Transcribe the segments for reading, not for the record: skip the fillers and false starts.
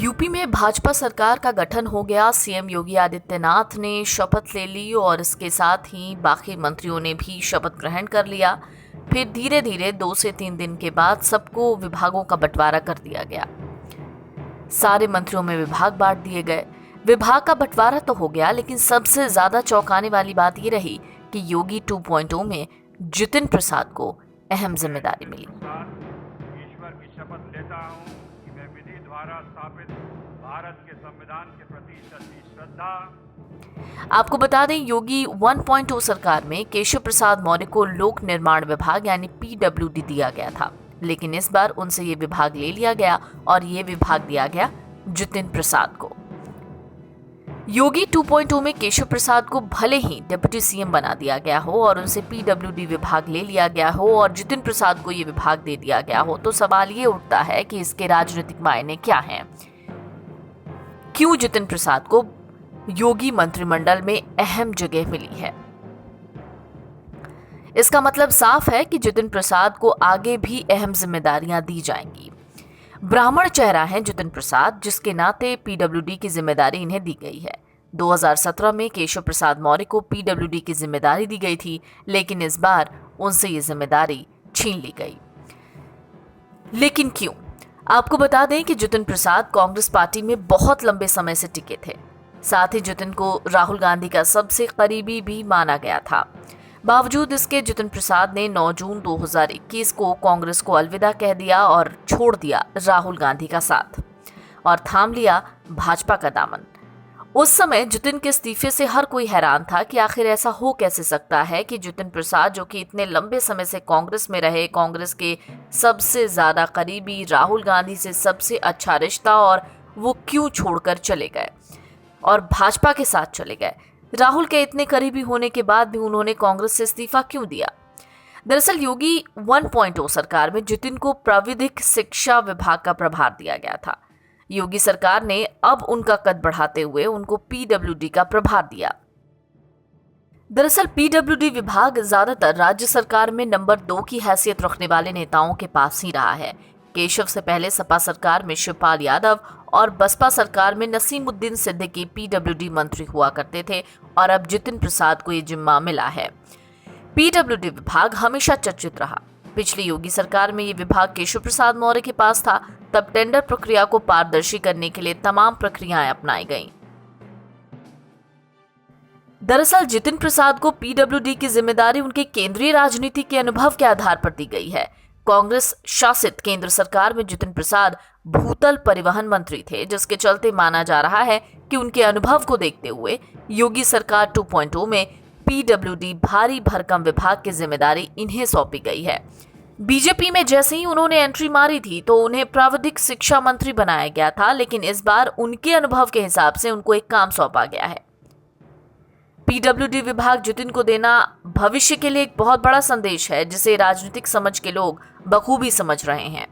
UP में भाजपा सरकार का गठन हो गया। सीएम योगी आदित्यनाथ ने शपथ ले ली और इसके साथ ही बाकी मंत्रियों ने भी शपथ ग्रहण कर लिया। फिर धीरे धीरे 2 से 3 दिन के बाद सबको विभागों का बंटवारा कर दिया गया। सारे मंत्रियों में विभाग बांट दिए गए। विभाग का बंटवारा तो हो गया, लेकिन सबसे ज्यादा चौंकाने वाली बात ये रही कि योगी 2.0 में जितिन प्रसाद को अहम जिम्मेदारी मिली। ईश्वर की शपथ लेता हूं कि मैं विधि द्वारा स्थापित भारत के संविधान के प्रति सच्ची श्रद्धा। आपको बता दें, योगी 1.0 सरकार में केशव प्रसाद मौर्य को लोक निर्माण विभाग यानी PWD दिया गया था, लेकिन इस बार उनसे ये विभाग ले लिया गया और ये विभाग दिया गया जितिन प्रसाद को। योगी 2.0 में केशव प्रसाद को भले ही डिप्टी सीएम बना दिया गया हो और उनसे PWD विभाग ले लिया गया हो और जितिन प्रसाद को ये विभाग दे दिया गया हो, तो सवाल ये उठता है कि इसके राजनीतिक मायने क्या हैं? क्यों जितिन प्रसाद को योगी मंत्रिमंडल में अहम जगह मिली है? इसका मतलब साफ है कि जितिन प्रसाद को आगे भी अहम जिम्मेदारियां दी जाएंगी। ब्राह्मण चेहरा है जितिन प्रसाद, जिसके नाते PWD की जिम्मेदारी इन्हें दी गई है। 2017 में केशव प्रसाद मौर्य को PWD की जिम्मेदारी दी गई थी, लेकिन इस बार उनसे ये जिम्मेदारी छीन ली गई। लेकिन क्यों? आपको बता दें कि जितिन प्रसाद कांग्रेस पार्टी में बहुत लंबे समय से टिके थे। साथ ही जितिन को राहुल गांधी का सबसे करीबी भी माना गया था। बावजूद इसके जितिन प्रसाद ने 9 जून 2021 को कांग्रेस को अलविदा कह दिया और छोड़ दिया राहुल गांधी का साथ और थाम लिया भाजपा का दामन। उस समय जितिन के इस्तीफे से हर कोई हैरान था कि आखिर ऐसा हो कैसे सकता है कि जितिन प्रसाद, जो कि इतने लंबे समय से कांग्रेस में रहे, कांग्रेस के सबसे ज्यादा करीबी, राहुल गांधी से सबसे अच्छा रिश्ता, और वो क्यों छोड़कर चले गए और भाजपा के साथ चले गए? राहुल के इतने करीबी होने के बाद भी उन्होंने कांग्रेस से इस्तीफा क्यों दिया? दरअसल योगी 1.0 सरकार में जितिन को प्राविधिक शिक्षा विभाग का प्रभार दिया गया था। योगी सरकार ने अब उनका कद बढ़ाते हुए उनको PWD का प्रभार दिया। दरअसल PWD विभाग ज्यादातर राज्य सरकार में नंबर 2 की हैसियत रखने वाले नेताओं के पास ही रहा है। केशव से पहले सपा सरकार में शिवपाल यादव और बसपा सरकार में नसीमुद्दीन सिद्दीकी PWD मंत्री हुआ करते थे और अब जितिन प्रसाद को ये जिम्मा मिला है। PWD विभाग हमेशा चर्चित रहा। पिछली योगी सरकार में ये विभाग केशव प्रसाद मौर्य के पास था। तब टेंडर प्रक्रिया को पारदर्शी करने के लिए तमाम प्रक्रियाएं अपनाई गईं। दरअसल जितिन प्रसाद को PWD की जिम्मेदारी उनके केंद्रीय राजनीति के अनुभव के आधार पर दी गई है। कांग्रेस शासित केंद्र सरकार में जितिन प्रसाद भूतल परिवहन मंत्री थे, जिसके चलते माना जा रहा है कि उनके अनुभव को देखते हुए योगी सरकार 2.0 में PWD भारी भरकम विभाग की जिम्मेदारी इन्हें सौंपी गई है। बीजेपी में जैसे ही उन्होंने एंट्री मारी थी तो उन्हें प्राविधिक शिक्षा मंत्री बनाया गया था, लेकिन इस बार उनके अनुभव के हिसाब से उनको एक काम सौंपा गया है। PWD विभाग जितिन को देना भविष्य के लिए एक बहुत बड़ा संदेश है, जिसे राजनीतिक समझ के लोग बखूबी समझ रहे हैं।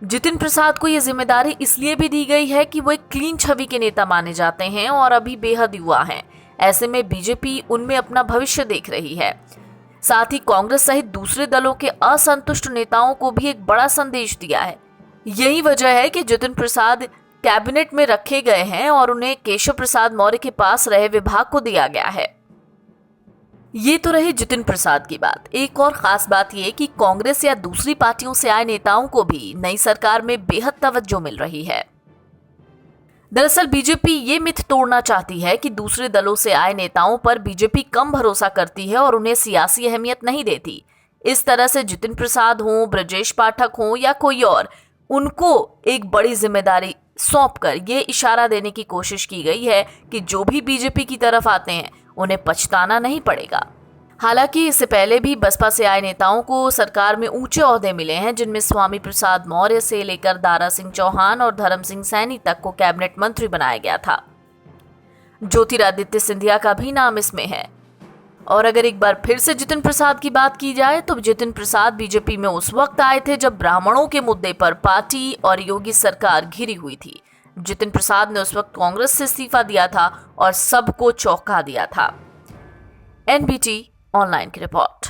जितिन प्रसाद को यह जिम्मेदारी इसलिए भी दी गई है कि वो एक क्लीन छवि के नेता माने जाते हैं और अभी बेहद युवा हैं। ऐसे में बीजेपी उनमें अपना भविष्य देख रही है। साथ ही कांग्रेस सहित दूसरे दलों के असंतुष्ट नेताओं को भी एक बड़ा संदेश दिया है। यही वजह है कि जितिन प्रसाद कैबिनेट में रखे गए हैं और उन्हें केशव प्रसाद मौर्य के पास रहे विभाग को दिया गया है। ये तो रही जितिन प्रसाद की बात। एक और खास बात यह कि कांग्रेस या दूसरी पार्टियों से आए नेताओं को भी नई सरकार में बेहद तवज्जो मिल रही है। दरअसल बीजेपी ये मिथ तोड़ना चाहती है कि दूसरे दलों से आए नेताओं पर बीजेपी कम भरोसा करती है और उन्हें सियासी अहमियत नहीं देती। इस तरह से जितिन प्रसाद हों, ब्रजेश पाठक हों या कोई और, उनको एक बड़ी जिम्मेदारी सौंपकर ये इशारा देने की कोशिश की गई है कि जो भी बीजेपी की तरफ आते हैं उन्हें पछताना नहीं पड़ेगा। हालांकि इससे पहले भी बसपा से आए नेताओं को सरकार में ऊंचे ओहदे मिले हैं, जिनमें स्वामी प्रसाद मौर्य से लेकर दारा सिंह चौहान और धर्म सिंह सैनी तक को कैबिनेट मंत्री बनाया गया था। ज्योतिरादित्य सिंधिया का भी नाम इसमें है। और अगर एक बार फिर से जितिन प्रसाद की बात की जाए तो जितिन प्रसाद बीजेपी में उस वक्त आए थे जब ब्राह्मणों के मुद्दे पर पार्टी और योगी सरकार घिरी हुई थी। जितिन प्रसाद ने उस वक्त कांग्रेस से इस्तीफा दिया था और सबको चौंका दिया था। NBT ऑनलाइन की रिपोर्ट।